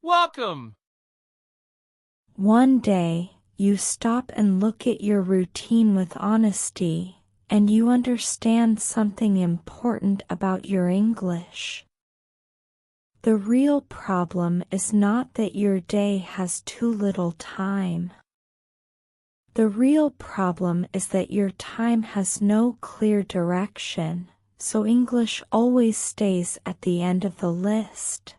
Welcome! One day, you stop and look at your routine with honesty, and you understand something important about your English. The real problem is not that your day has too little time. The real problem is that your time has no clear direction, so English always stays at the end of the list.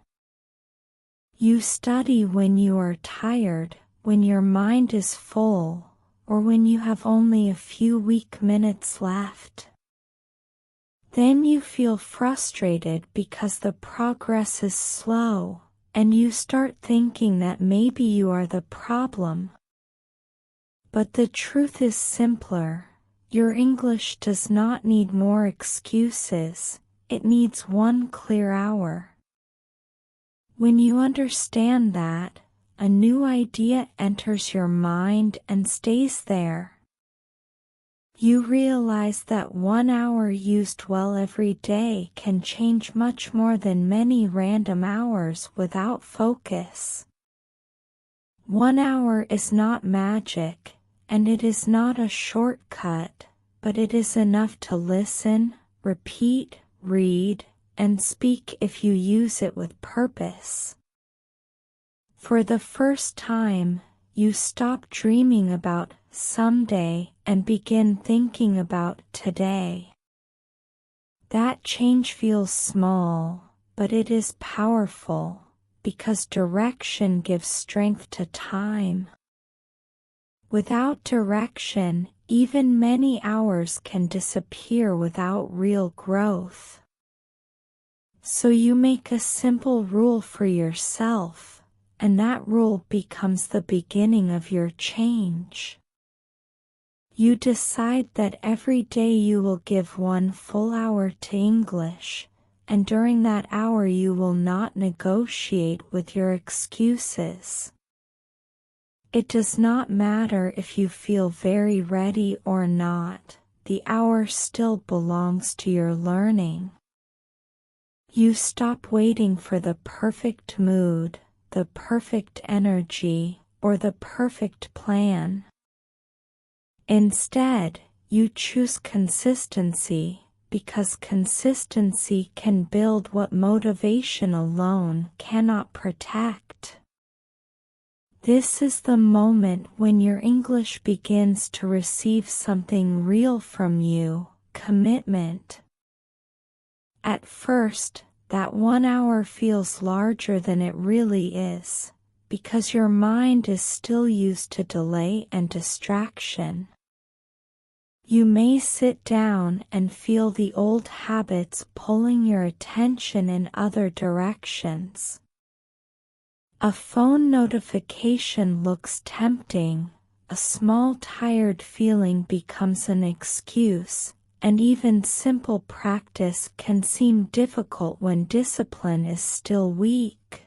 You study when you are tired, when your mind is full, or when you have only a few weak minutes left. Then you feel frustrated because the progress is slow, and you start thinking that maybe you are the problem. But the truth is simpler. Your English does not need more excuses, it needs one clear hour. When you understand that, a new idea enters your mind and stays there. You realize that 1 hour used well every day can change much more than many random hours without focus. 1 hour is not magic, and it is not a shortcut, but it is enough to listen, repeat, read, and speak if you use it with purpose. For the first time, you stop dreaming about someday and begin thinking about today. That change feels small, but it is powerful, because direction gives strength to time. Without direction, even many hours can disappear without real growth. So you make a simple rule for yourself, and that rule becomes the beginning of your change. You decide that every day you will give 1 full hour to English, and during that hour you will not negotiate with your excuses. It does not matter if you feel very ready or not, the hour still belongs to your learning. You stop waiting for the perfect mood, the perfect energy, or the perfect plan. Instead, you choose consistency, because consistency can build what motivation alone cannot protect. This is the moment when your English begins to receive something real from you, commitment. At first, that 1 hour feels larger than it really is, because your mind is still used to delay and distraction. You may sit down and feel the old habits pulling your attention in other directions. A phone notification looks tempting, a small tired feeling becomes an excuse, and even simple practice can seem difficult when discipline is still weak.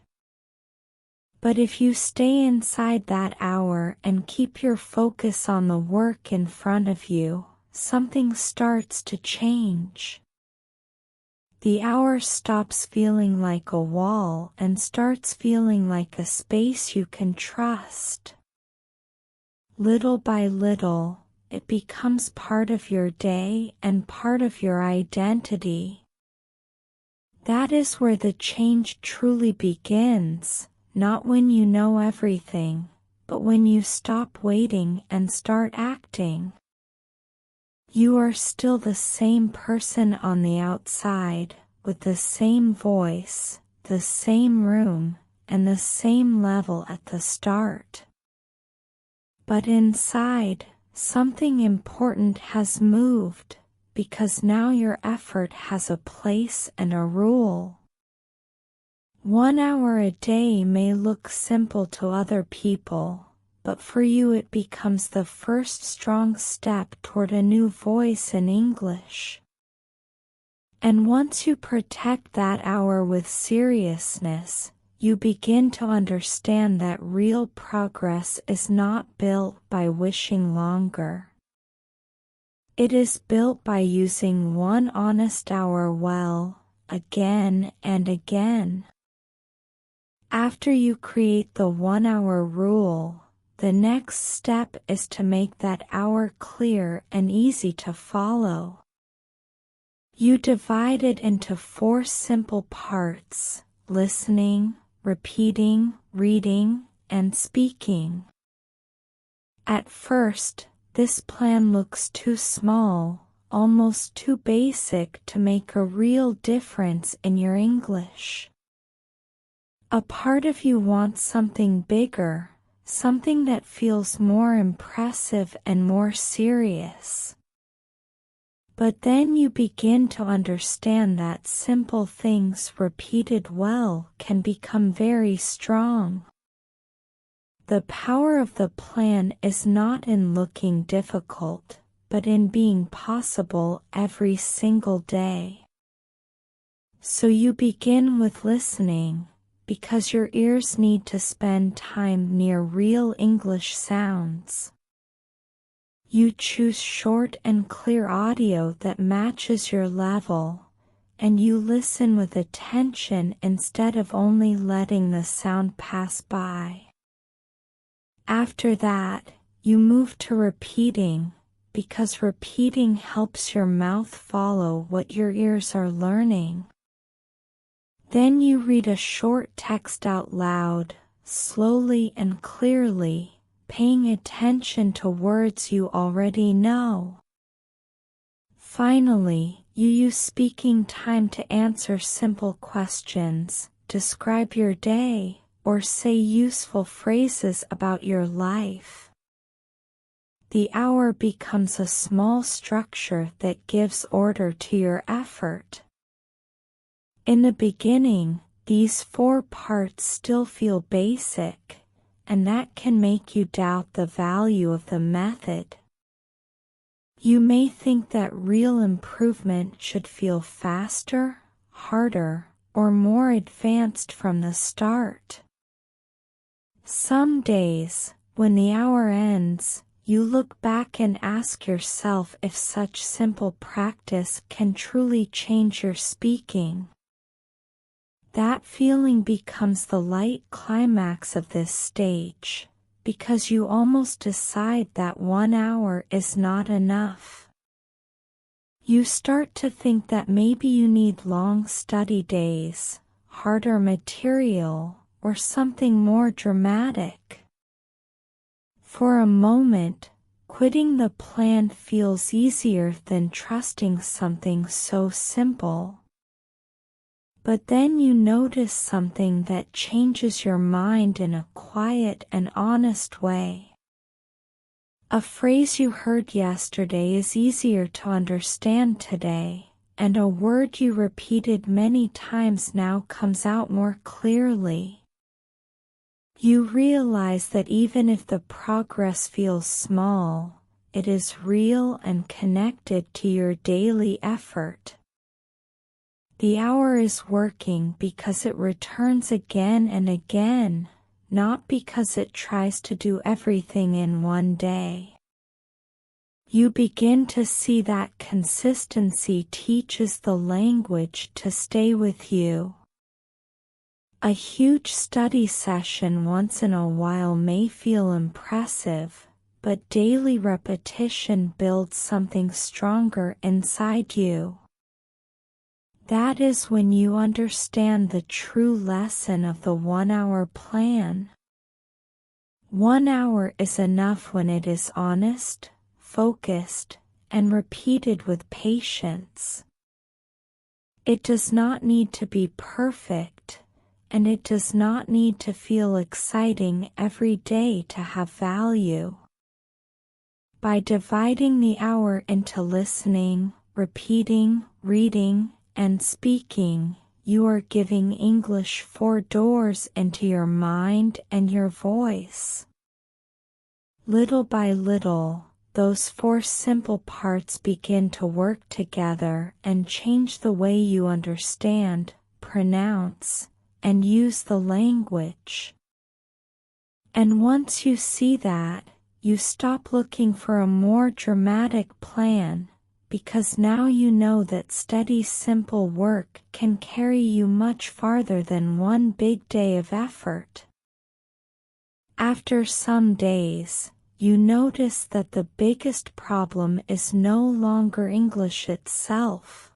But if you stay inside that hour and keep your focus on the work in front of you, something starts to change. The hour stops feeling like a wall and starts feeling like a space you can trust. Little by little, it becomes part of your day and part of your identity. That is where the change truly begins, not when you know everything, but when you stop waiting and start acting. You are still the same person on the outside, with the same voice, the same room, and the same level at the start. But inside, something important has moved, because now your effort has a place and a rule. 1 hour a day may look simple to other people, but for you it becomes the first strong step toward a new voice in English. And once you protect that hour with seriousness, you begin to understand that real progress is not built by wishing longer. It is built by using 1 honest hour well, again and again. After you create the 1-hour rule, the next step is to make that hour clear and easy to follow. You divide it into 4 simple parts: listening, repeating, reading, and speaking. At first, this plan looks too small, almost too basic to make a real difference in your English. A part of you wants something bigger, something that feels more impressive and more serious. But then you begin to understand that simple things repeated well can become very strong. The power of the plan is not in looking difficult, but in being possible every single day. So you begin with listening, because your ears need to spend time near real English sounds. You choose short and clear audio that matches your level, and you listen with attention instead of only letting the sound pass by. After that, you move to repeating, because repeating helps your mouth follow what your ears are learning. Then you read a short text out loud, slowly and clearly, paying attention to words you already know. Finally, you use speaking time to answer simple questions, describe your day, or say useful phrases about your life. The hour becomes a small structure that gives order to your effort. In the beginning, these 4 parts still feel basic, and that can make you doubt the value of the method. You may think that real improvement should feel faster, harder, or more advanced from the start. Some days, when the hour ends, you look back and ask yourself if such simple practice can truly change your speaking. That feeling becomes the light climax of this stage, because you almost decide that 1 hour is not enough. You start to think that maybe you need long study days, harder material, or something more dramatic. For a moment, quitting the plan feels easier than trusting something so simple. But then you notice something that changes your mind in a quiet and honest way. A phrase you heard yesterday is easier to understand today, and a word you repeated many times now comes out more clearly. You realize that even if the progress feels small, it is real and connected to your daily effort. The hour is working because it returns again and again, not because it tries to do everything in one day. You begin to see that consistency teaches the language to stay with you. A huge study session once in a while may feel impressive, but daily repetition builds something stronger inside you. That is when you understand the true lesson of the 1-hour plan. 1 hour is enough when it is honest, focused, and repeated with patience. It does not need to be perfect, and it does not need to feel exciting every day to have value. By dividing the hour into listening, repeating, reading, and speaking, you are giving English 4 doors into your mind and your voice. Little by little, those 4 simple parts begin to work together and change the way you understand, pronounce, and use the language. And once you see that, you stop looking for a more dramatic plan, because now you know that steady, simple work can carry you much farther than one big day of effort. After some days, you notice that the biggest problem is no longer English itself.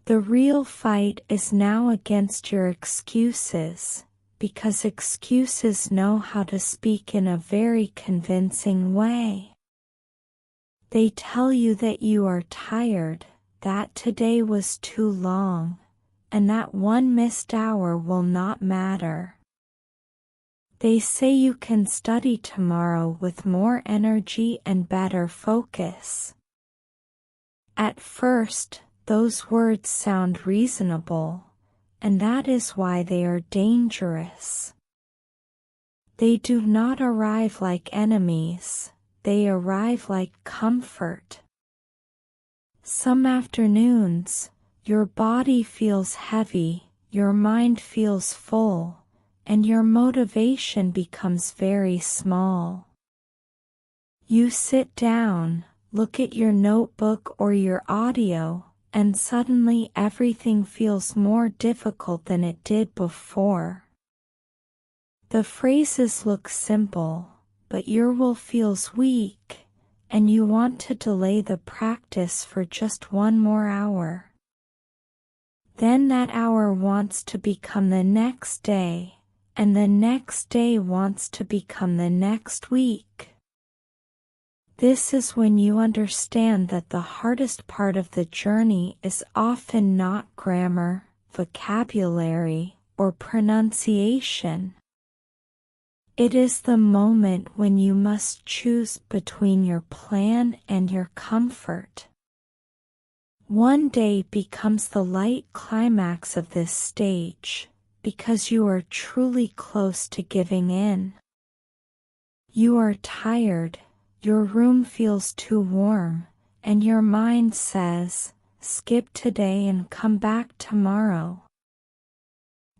The real fight is now against your excuses, because excuses know how to speak in a very convincing way. They tell you that you are tired, that today was too long, and that one missed hour will not matter. They say you can study tomorrow with more energy and better focus. At first, those words sound reasonable, and that is why they are dangerous. They do not arrive like enemies. They arrive like comfort. Some afternoons, your body feels heavy, your mind feels full, and your motivation becomes very small. You sit down, look at your notebook or your audio, and suddenly everything feels more difficult than it did before. The phrases look simple, but your will feels weak, and you want to delay the practice for just one more hour. Then that hour wants to become the next day, and the next day wants to become the next week. This is when you understand that the hardest part of the journey is often not grammar, vocabulary, or pronunciation. It is the moment when you must choose between your plan and your comfort. One day becomes the light climax of this stage, because you are truly close to giving in. You are tired, your room feels too warm, and your mind says, skip today and come back tomorrow.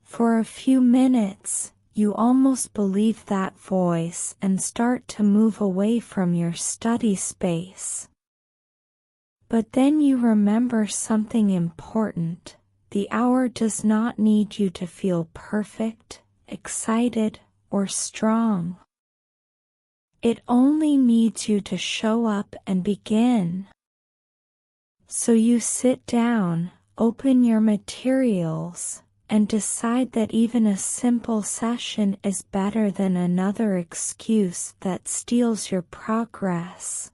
For a few minutes, you almost believe that voice and start to move away from your study space. But then you remember something important. The hour does not need you to feel perfect, excited, or strong. It only needs you to show up and begin. So you sit down, open your materials, and decide that even a simple session is better than another excuse that steals your progress.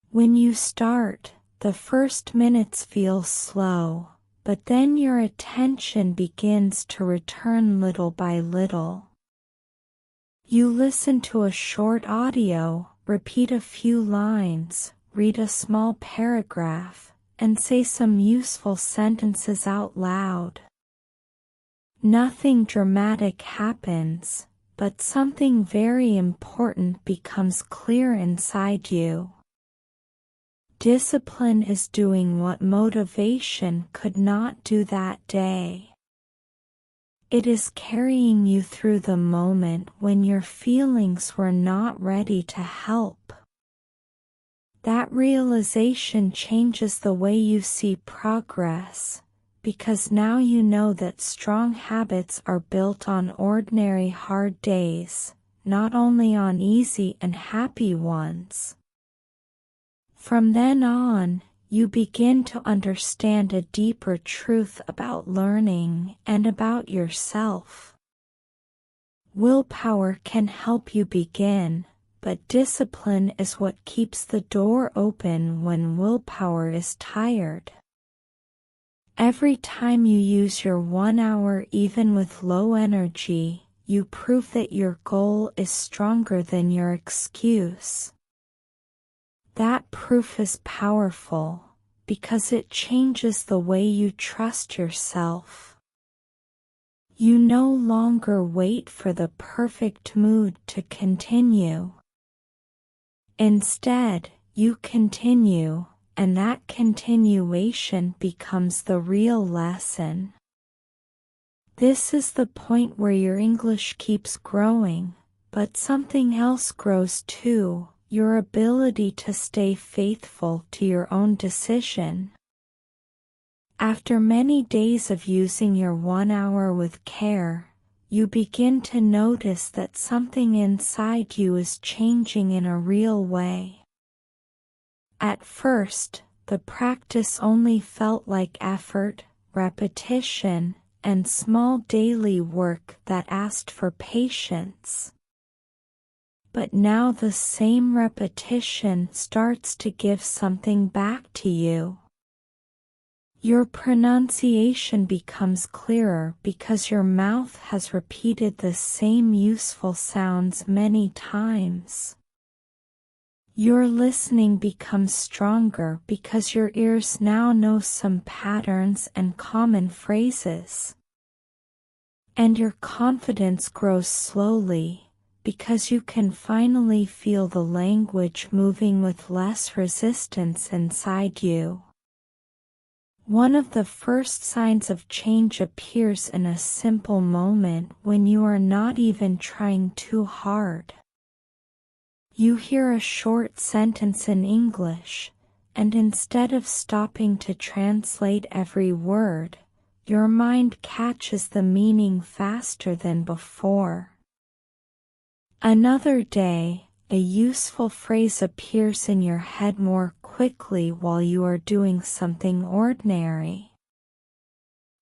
When you start, the first minutes feel slow, but then your attention begins to return little by little. You listen to a short audio, repeat a few lines, read a small paragraph, and say some useful sentences out loud. Nothing dramatic happens, but something very important becomes clear inside you. Discipline is doing what motivation could not do that day. It is carrying you through the moment when your feelings were not ready to help. That realization changes the way you see progress, because now you know that strong habits are built on ordinary hard days, not only on easy and happy ones. From then on, you begin to understand a deeper truth about learning and about yourself. Willpower can help you begin, but discipline is what keeps the door open when willpower is tired. Every time you use your 1 hour even with low energy, you prove that your goal is stronger than your excuse. That proof is powerful, because it changes the way you trust yourself. You no longer wait for the perfect mood to continue. Instead, you continue, and that continuation becomes the real lesson. This is the point where your English keeps growing, but something else grows too, your ability to stay faithful to your own decision. After many days of using your 1 hour with care, you begin to notice that something inside you is changing in a real way. At first, the practice only felt like effort, repetition, and small daily work that asked for patience. But now the same repetition starts to give something back to you. Your pronunciation becomes clearer because your mouth has repeated the same useful sounds many times. Your listening becomes stronger because your ears now know some patterns and common phrases. And your confidence grows slowly because you can finally feel the language moving with less resistance inside you. One of the first signs of change appears in a simple moment when you are not even trying too hard. You hear a short sentence in English, and instead of stopping to translate every word, your mind catches the meaning faster than before. Another day, a useful phrase appears in your head more quickly while you are doing something ordinary.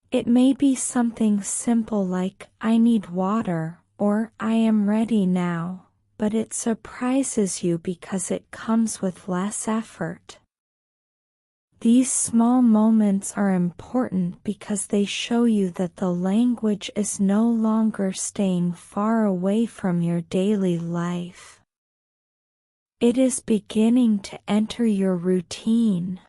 It may be something simple like, "I need water," or "I am ready now," but it surprises you because it comes with less effort. These small moments are important because they show you that the language is no longer staying far away from your daily life. It is beginning to enter your routine.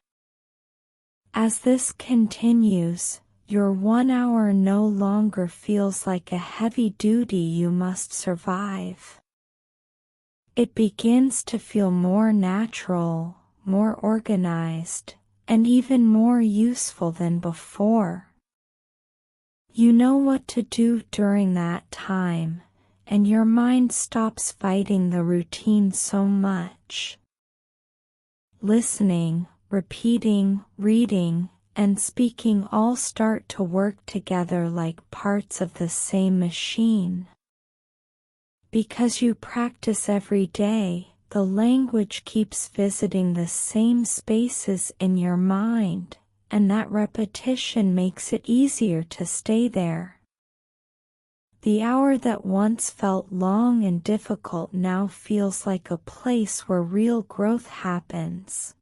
As this continues, your 1 hour no longer feels like a heavy duty you must survive. It begins to feel more natural, more organized, and even more useful than before. You know what to do during that time, and your mind stops fighting the routine so much. Listening, repeating, reading, and speaking all start to work together like parts of the same machine. Because you practice every day, the language keeps visiting the same spaces in your mind, and that repetition makes it easier to stay there. The hour that once felt long and difficult now feels like a place where real growth happens.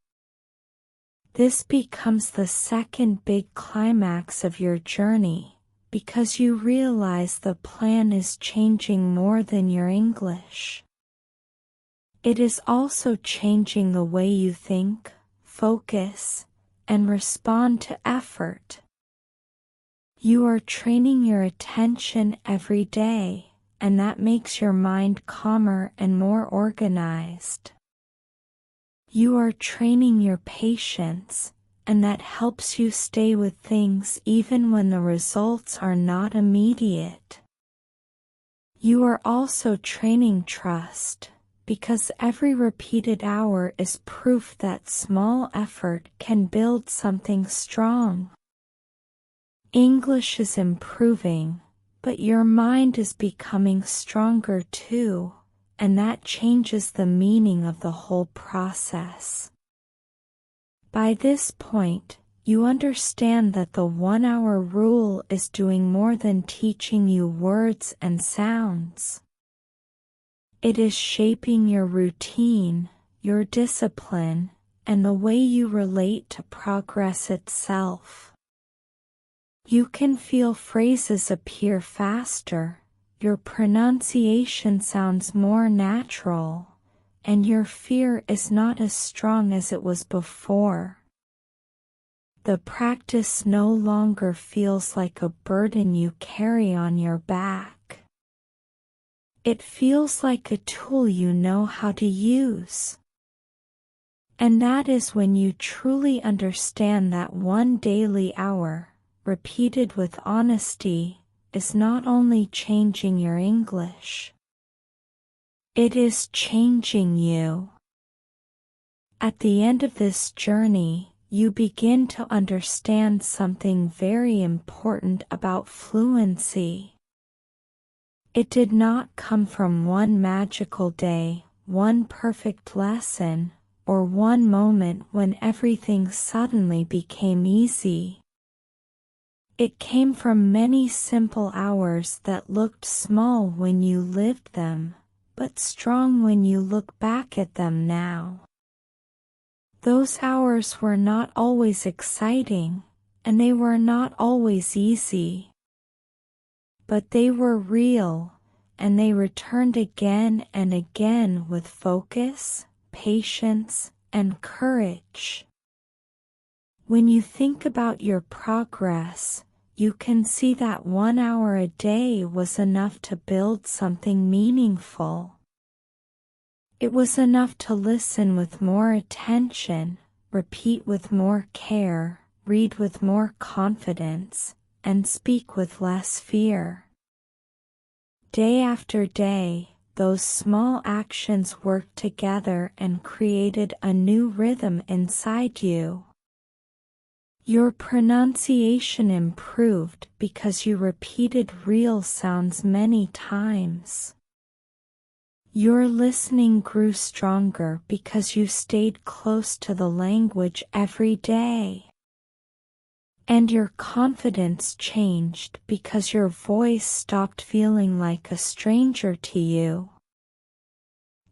This becomes the second big climax of your journey, because you realize the plan is changing more than your English. It is also changing the way you think, focus, and respond to effort. You are training your attention every day, and that makes your mind calmer and more organized. You are training your patience, and that helps you stay with things even when the results are not immediate. You are also training trust, because every repeated hour is proof that small effort can build something strong. English is improving, but your mind is becoming stronger too, and that changes the meaning of the whole process. By this point, you understand that the 1 hour rule is doing more than teaching you words and sounds. It is shaping your routine, your discipline, and the way you relate to progress itself. You can feel phrases appear faster, your pronunciation sounds more natural, and your fear is not as strong as it was before. The practice no longer feels like a burden you carry on your back. It feels like a tool you know how to use. And that is when you truly understand that one daily hour, repeated with honesty, is not only changing your English. It is changing you. At the end of this journey, you begin to understand something very important about fluency. It did not come from one magical day, one perfect lesson, or one moment when everything suddenly became easy. It came from many simple hours that looked small when you lived them, but strong when you look back at them now. Those hours were not always exciting, and they were not always easy. But they were real, and they returned again and again with focus, patience, and courage. When you think about your progress, you can see that 1 hour a day was enough to build something meaningful. It was enough to listen with more attention, repeat with more care, read with more confidence, and speak with less fear. Day after day, those small actions worked together and created a new rhythm inside you. Your pronunciation improved because you repeated real sounds many times. Your listening grew stronger because you stayed close to the language every day. And your confidence changed because your voice stopped feeling like a stranger to you.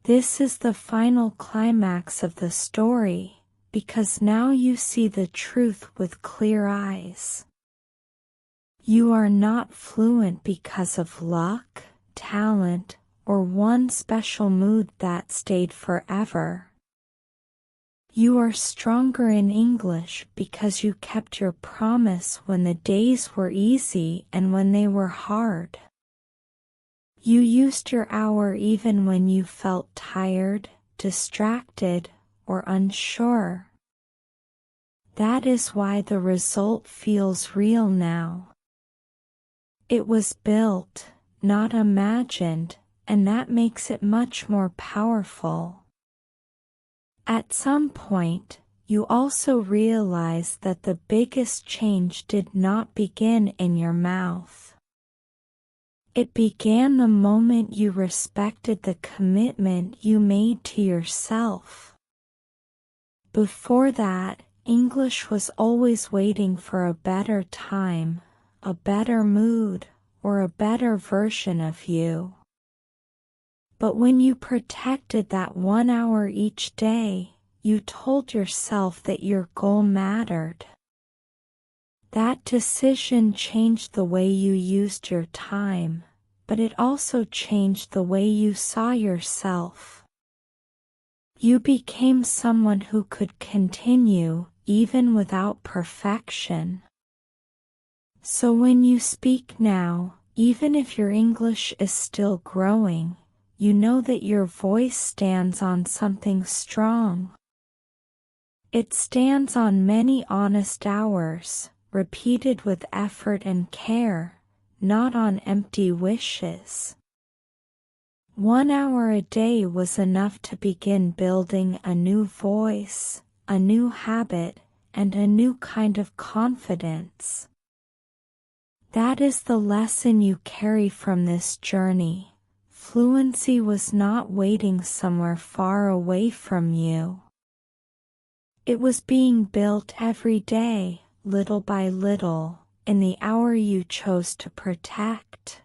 This is the final climax of the story, because now you see the truth with clear eyes. You are not fluent because of luck, talent, or one special mood that stayed forever. You are stronger in English because you kept your promise when the days were easy and when they were hard. You used your hour even when you felt tired, distracted, or unsure. That is why the result feels real now. It was built, not imagined, and that makes it much more powerful. At some point, you also realize that the biggest change did not begin in your mouth. It began the moment you respected the commitment you made to yourself. Before that, English was always waiting for a better time, a better mood, or a better version of you. But when you protected that 1 hour each day, you told yourself that your goal mattered. That decision changed the way you used your time, but it also changed the way you saw yourself. You became someone who could continue, even without perfection. So when you speak now, even if your English is still growing, you know that your voice stands on something strong. It stands on many honest hours, repeated with effort and care, not on empty wishes. 1 hour a day was enough to begin building a new voice, a new habit, and a new kind of confidence. That is the lesson you carry from this journey. Fluency was not waiting somewhere far away from you. It was being built every day, little by little, in the hour you chose to protect.